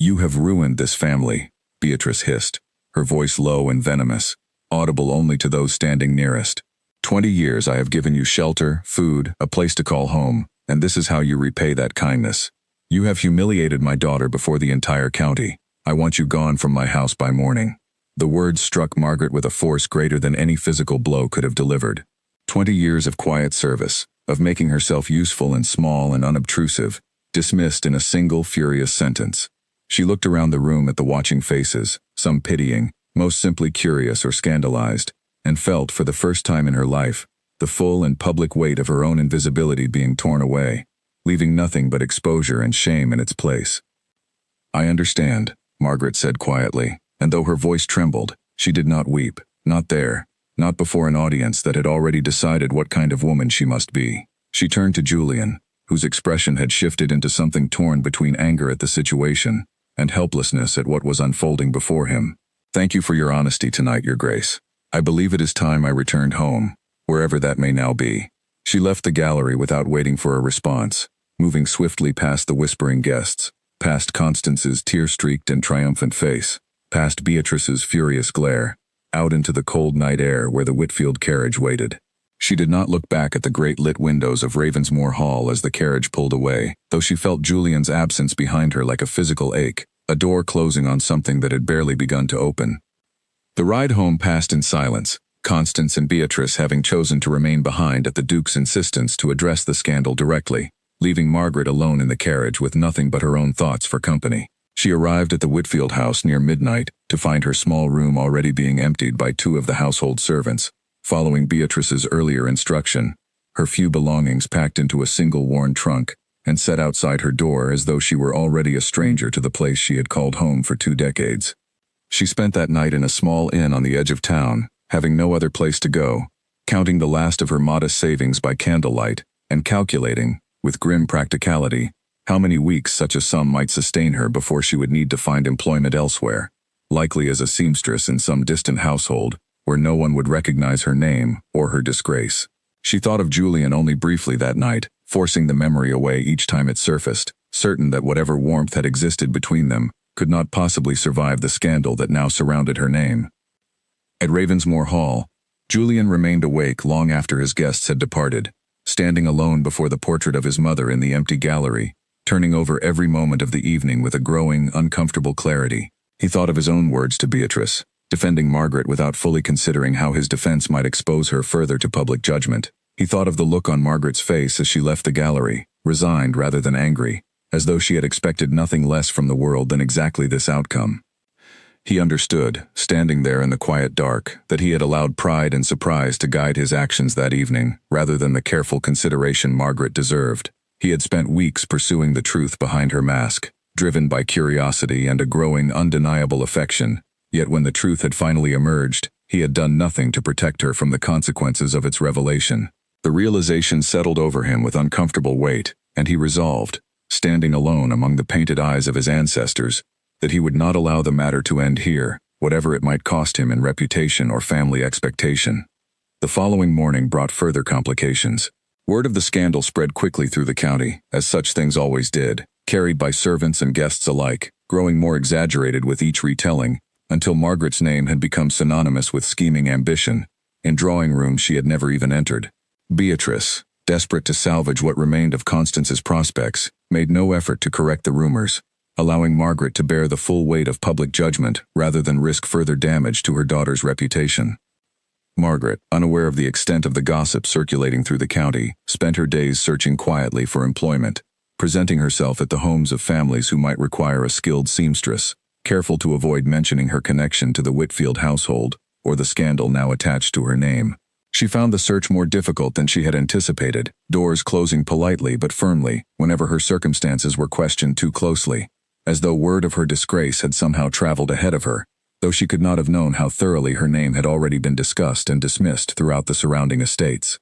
S1: You have ruined this family, Beatrice hissed, her voice low and venomous, audible only to those standing nearest. 20 years I have given you shelter, food, a place to call home, and this is how you repay that kindness. You have humiliated my daughter before the entire county. I want you gone from my house by morning. The words struck Margaret with a force greater than any physical blow could have delivered. 20 years of quiet service, of making herself useful and small and unobtrusive, dismissed in a single furious sentence. She looked around the room at the watching faces, some pitying, most simply curious or scandalized, and felt, for the first time in her life, the full and public weight of her own invisibility being torn away, leaving nothing but exposure and shame in its place. I understand, Margaret said quietly, and though her voice trembled, she did not weep, not there, not before an audience that had already decided what kind of woman she must be. She turned to Julian, whose expression had shifted into something torn between anger at the situation and helplessness at what was unfolding before him. "Thank you for your honesty tonight, Your Grace. I believe it is time I returned home, wherever that may now be." She left the gallery without waiting for a response, moving swiftly past the whispering guests, past Constance's tear-streaked and triumphant face, past Beatrice's furious glare, out into the cold night air where the Whitfield carriage waited. She did not look back at the great lit windows of Ravensmore Hall as the carriage pulled away, though she felt Julian's absence behind her like a physical ache, a door closing on something that had barely begun to open. The ride home passed in silence, Constance and Beatrice having chosen to remain behind at the Duke's insistence to address the scandal directly, leaving Margaret alone in the carriage with nothing but her own thoughts for company. She arrived at the Whitfield house near midnight to find her small room already being emptied by two of the household servants, following Beatrice's earlier instruction, her few belongings packed into a single worn trunk and set outside her door as though she were already a stranger to the place she had called home for 2 decades. She spent that night in a small inn on the edge of town, having no other place to go, counting the last of her modest savings by candlelight and calculating, with grim practicality, how many weeks such a sum might sustain her before she would need to find employment elsewhere, likely as a seamstress in some distant household, where no one would recognize her name or her disgrace. She thought of Julian only briefly that night, forcing the memory away each time it surfaced, certain that whatever warmth had existed between them could not possibly survive the scandal that now surrounded her name. At Ravensmore Hall, Julian remained awake long after his guests had departed, standing alone before the portrait of his mother in the empty gallery, turning over every moment of the evening with a growing, uncomfortable clarity. He thought of his own words to Beatrice, defending Margaret without fully considering how his defense might expose her further to public judgment. He thought of the look on Margaret's face as she left the gallery, resigned rather than angry, as though she had expected nothing less from the world than exactly this outcome. He understood, standing there in the quiet dark, that he had allowed pride and surprise to guide his actions that evening, rather than the careful consideration Margaret deserved. He had spent weeks pursuing the truth behind her mask, driven by curiosity and a growing, undeniable affection, yet when the truth had finally emerged, he had done nothing to protect her from the consequences of its revelation. The realization settled over him with uncomfortable weight, and he resolved, standing alone among the painted eyes of his ancestors, that he would not allow the matter to end here, whatever it might cost him in reputation or family expectation. The following morning brought further complications. Word of the scandal spread quickly through the county, as such things always did, carried by servants and guests alike, growing more exaggerated with each retelling, until Margaret's name had become synonymous with scheming ambition. In drawing rooms she had never even entered. Beatrice, desperate to salvage what remained of Constance's prospects, made no effort to correct the rumors, allowing Margaret to bear the full weight of public judgment rather than risk further damage to her daughter's reputation. Margaret, unaware of the extent of the gossip circulating through the county, spent her days searching quietly for employment, presenting herself at the homes of families who might require a skilled seamstress, careful to avoid mentioning her connection to the Whitfield household or the scandal now attached to her name. She found the search more difficult than she had anticipated, doors closing politely but firmly whenever her circumstances were questioned too closely, as though word of her disgrace had somehow traveled ahead of her, though she could not have known how thoroughly her name had already been discussed and dismissed throughout the surrounding estates.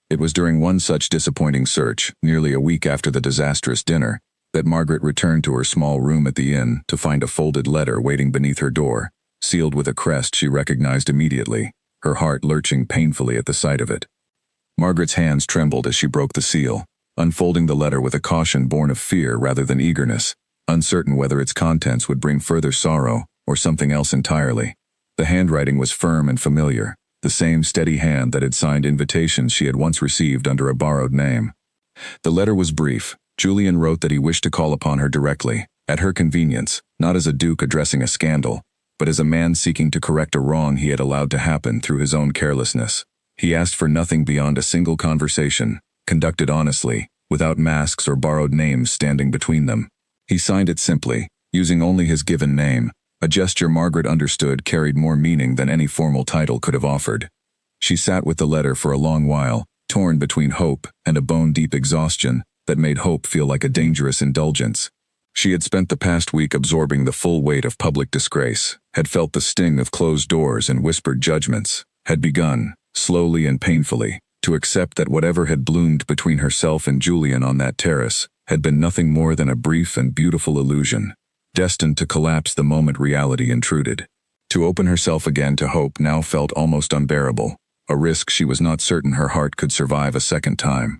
S1: It was during one such disappointing search, nearly a week after the disastrous dinner, that Margaret returned to her small room at the inn to find a folded letter waiting beneath her door, sealed with a crest she recognized immediately, her heart lurching painfully at the sight of it. Margaret's hands trembled as she broke the seal, unfolding the letter with a caution born of fear rather than eagerness, uncertain whether its contents would bring further sorrow or something else entirely. The handwriting was firm and familiar, the same steady hand that had signed invitations she had once received under a borrowed name. The letter was brief. Julian wrote that he wished to call upon her directly, at her convenience, not as a duke addressing a scandal, but as a man seeking to correct a wrong he had allowed to happen through his own carelessness. He asked for nothing beyond a single conversation, conducted honestly, without masks or borrowed names standing between them. He signed it simply, using only his given name, a gesture Margaret understood carried more meaning than any formal title could have offered. She sat with the letter for a long while, torn between hope and a bone-deep exhaustion that made hope feel like a dangerous indulgence. She had spent the past week absorbing the full weight of public disgrace, had felt the sting of closed doors and whispered judgments, had begun, slowly and painfully, to accept that whatever had bloomed between herself and Julian on that terrace had been nothing more than a brief and beautiful illusion, destined to collapse the moment reality intruded. To open herself again to hope now felt almost unbearable, a risk she was not certain her heart could survive a second time.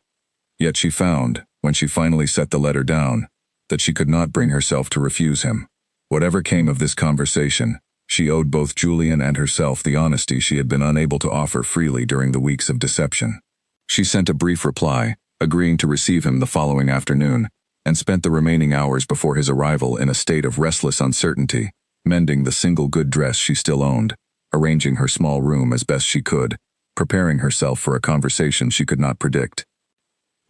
S1: Yet she found, when she finally set the letter down, that she could not bring herself to refuse him. Whatever came of this conversation, she owed both Julian and herself the honesty she had been unable to offer freely during the weeks of deception. She sent a brief reply, agreeing to receive him the following afternoon, and spent the remaining hours before his arrival in a state of restless uncertainty, mending the single good dress she still owned, arranging her small room as best she could, preparing herself for a conversation she could not predict.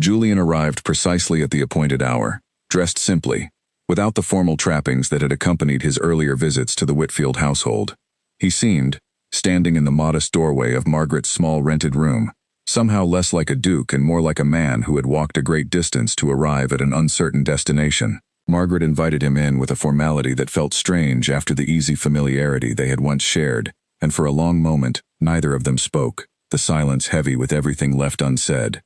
S1: Julian arrived precisely at the appointed hour, dressed simply, without the formal trappings that had accompanied his earlier visits to the Whitfield household. He seemed, standing in the modest doorway of Margaret's small rented room, somehow less like a duke and more like a man who had walked a great distance to arrive at an uncertain destination. Margaret invited him in with a formality that felt strange after the easy familiarity they had once shared, and for a long moment, neither of them spoke, the silence heavy with everything left unsaid.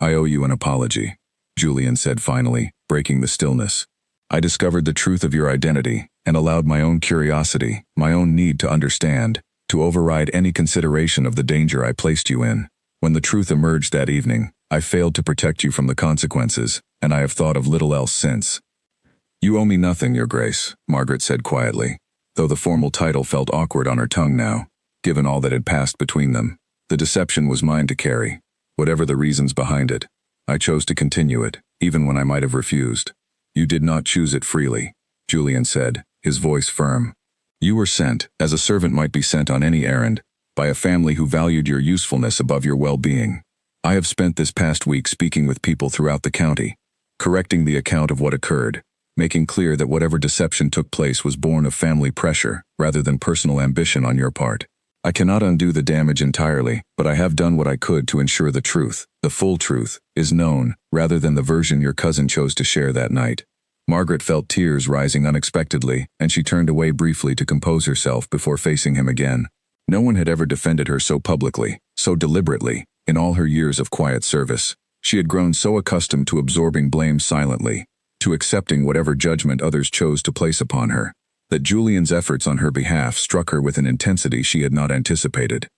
S1: "I owe you an apology," Julian said finally, breaking the stillness. "I discovered the truth of your identity and allowed my own curiosity, my own need to understand, to override any consideration of the danger I placed you in. When the truth emerged that evening, I failed to protect you from the consequences, and I have thought of little else since." "You owe me nothing, Your Grace," Margaret said quietly, though the formal title felt awkward on her tongue now, given all that had passed between them. "The deception was mine to carry. Whatever the reasons behind it, I chose to continue it, even when I might have refused." "You did not choose it freely," Julian said, his voice firm. "You were sent, as a servant might be sent on any errand, by a family who valued your usefulness above your well-being. I have spent this past week speaking with people throughout the county, correcting the account of what occurred, making clear that whatever deception took place was born of family pressure rather than personal ambition on your part. I cannot undo the damage entirely, but I have done what I could to ensure the truth, the full truth, is known, rather than the version your cousin chose to share that night." Margaret felt tears rising unexpectedly, and she turned away briefly to compose herself before facing him again. No one had ever defended her so publicly, so deliberately, in all her years of quiet service. She had grown so accustomed to absorbing blame silently, to accepting whatever judgment others chose to place upon her, that Julian's efforts on her behalf struck her with an intensity she had not anticipated.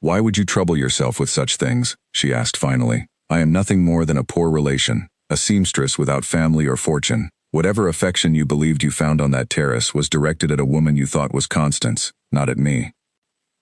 S1: "Why would you trouble yourself with such things?" she asked finally. "I am nothing more than a poor relation, a seamstress without family or fortune. Whatever affection you believed you found on that terrace was directed at a woman you thought was Constance, not at me."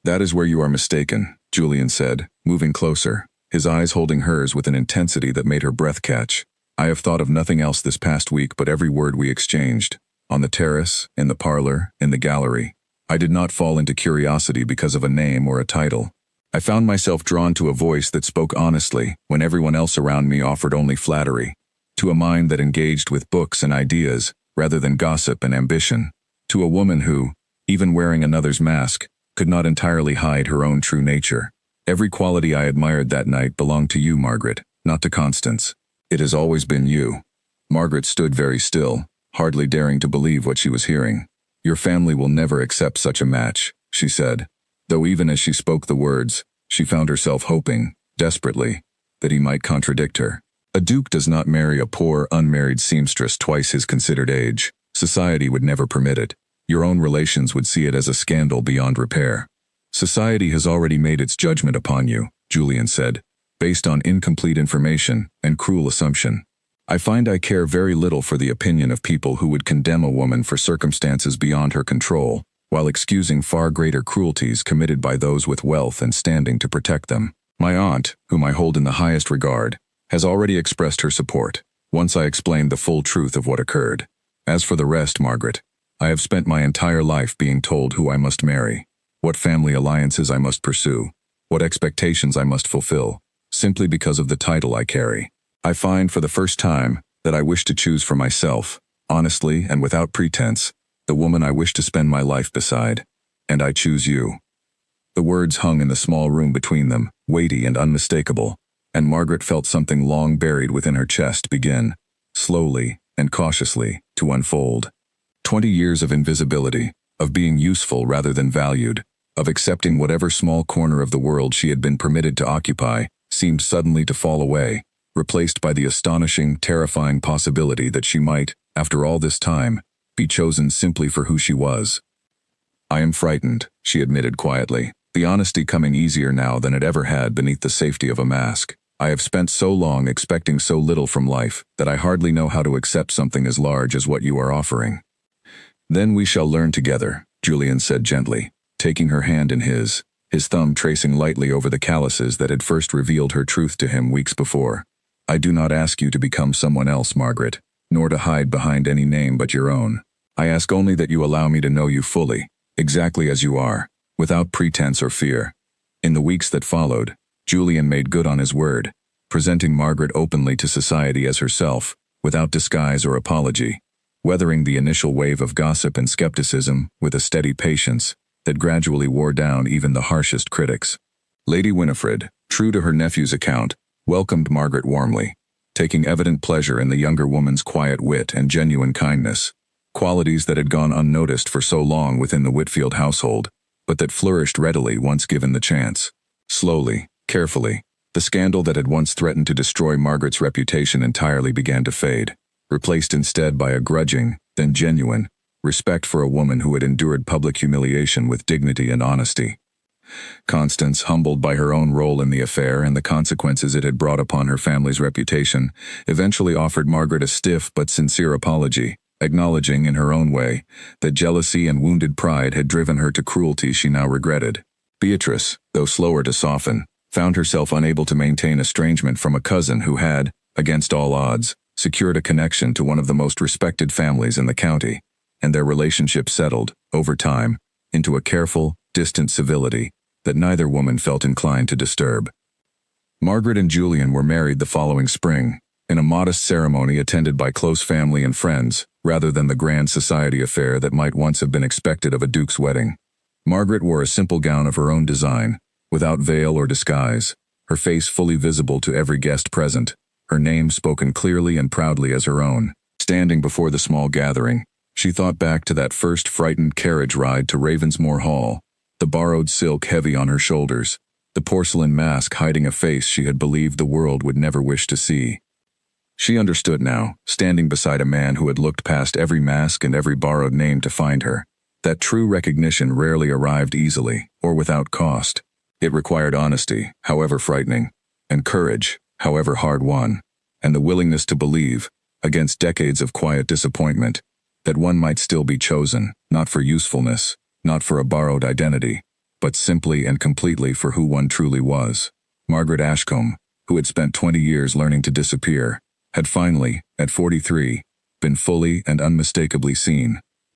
S1: "That is where you are mistaken," Julian said, moving closer, his eyes holding hers with an intensity that made her breath catch. "I have thought of nothing else this past week but every word we exchanged. On the terrace, in the parlor, in the gallery. I did not fall into curiosity because of a name or a title. I found myself drawn to a voice that spoke honestly when everyone else around me offered only flattery, to a mind that engaged with books and ideas rather than gossip and ambition, to a woman who, even wearing another's mask, could not entirely hide her own true nature. Every quality I admired that night belonged to you, Margaret, not to Constance. It has always been you." Margaret stood very still, hardly daring to believe what she was hearing. "Your family will never accept such a match," she said, though even as she spoke the words, she found herself hoping, desperately, that he might contradict her. "A duke does not marry a poor, unmarried seamstress twice his considered age. Society would never permit it. Your own relations would see it as a scandal beyond repair." "Society has already made its judgment upon you," Julian said, "based on incomplete information and cruel assumption. I find I care very little for the opinion of people who would condemn a woman for circumstances beyond her control, while excusing far greater cruelties committed by those with wealth and standing to protect them. My aunt, whom I hold in the highest regard, has already expressed her support, once I explained the full truth of what occurred. As for the rest, Margaret, I have spent my entire life being told who I must marry, what family alliances I must pursue, what expectations I must fulfill, simply because of the title I carry. I find for the first time that I wish to choose for myself, honestly and without pretense, the woman I wish to spend my life beside, and I choose you." The words hung in the small room between them, weighty and unmistakable, and Margaret felt something long buried within her chest begin, slowly and cautiously, to unfold. 20 years of invisibility, of being useful rather than valued, of accepting whatever small corner of the world she had been permitted to occupy, seemed suddenly to fall away, replaced by the astonishing, terrifying possibility that she might, after all this time, be chosen simply for who she was. "I am frightened," she admitted quietly, the honesty coming easier now than it ever had beneath the safety of a mask. "I have spent so long expecting so little from life that I hardly know how to accept something as large as what you are offering." "Then we shall learn together," Julian said gently, taking her hand in his thumb tracing lightly over the calluses that had first revealed her truth to him weeks before. "I do not ask you to become someone else, Margaret, nor to hide behind any name but your own. I ask only that you allow me to know you fully, exactly as you are, without pretense or fear." In the weeks that followed, Julian made good on his word, presenting Margaret openly to society as herself, without disguise or apology, weathering the initial wave of gossip and skepticism with a steady patience that gradually wore down even the harshest critics. Lady Winifred, true to her nephew's account, welcomed Margaret warmly, taking evident pleasure in the younger woman's quiet wit and genuine kindness, qualities that had gone unnoticed for so long within the Whitfield household, but that flourished readily once given the chance. Slowly, carefully, the scandal that had once threatened to destroy Margaret's reputation entirely began to fade, replaced instead by a grudging, then genuine, respect for a woman who had endured public humiliation with dignity and honesty. Constance, humbled by her own role in the affair and the consequences it had brought upon her family's reputation, eventually offered Margaret a stiff but sincere apology, acknowledging in her own way that jealousy and wounded pride had driven her to cruelty she now regretted. Beatrice, though slower to soften, found herself unable to maintain estrangement from a cousin who had, against all odds, secured a connection to one of the most respected families in the county, and their relationship settled, over time, into a careful, distant civility that neither woman felt inclined to disturb. Margaret and Julian were married the following spring, in a modest ceremony attended by close family and friends, rather than the grand society affair that might once have been expected of a duke's wedding. Margaret wore a simple gown of her own design, without veil or disguise, her face fully visible to every guest present, her name spoken clearly and proudly as her own. Standing before the small gathering, she thought back to that first frightened carriage ride to Ravensmore Hall, the borrowed silk heavy on her shoulders, the porcelain mask hiding a face she had believed the world would never wish to see. She understood now, standing beside a man who had looked past every mask and every borrowed name to find her, that true recognition rarely arrived easily or without cost. It required honesty, however frightening, and courage, however hard-won, and the willingness to believe, against decades of quiet disappointment, that one might still be chosen, not for usefulness, not for a borrowed identity, but simply and completely for who one truly was. Margaret Ashcombe, who had spent 20 years learning to disappear, had finally, at 43, been fully and unmistakably seen,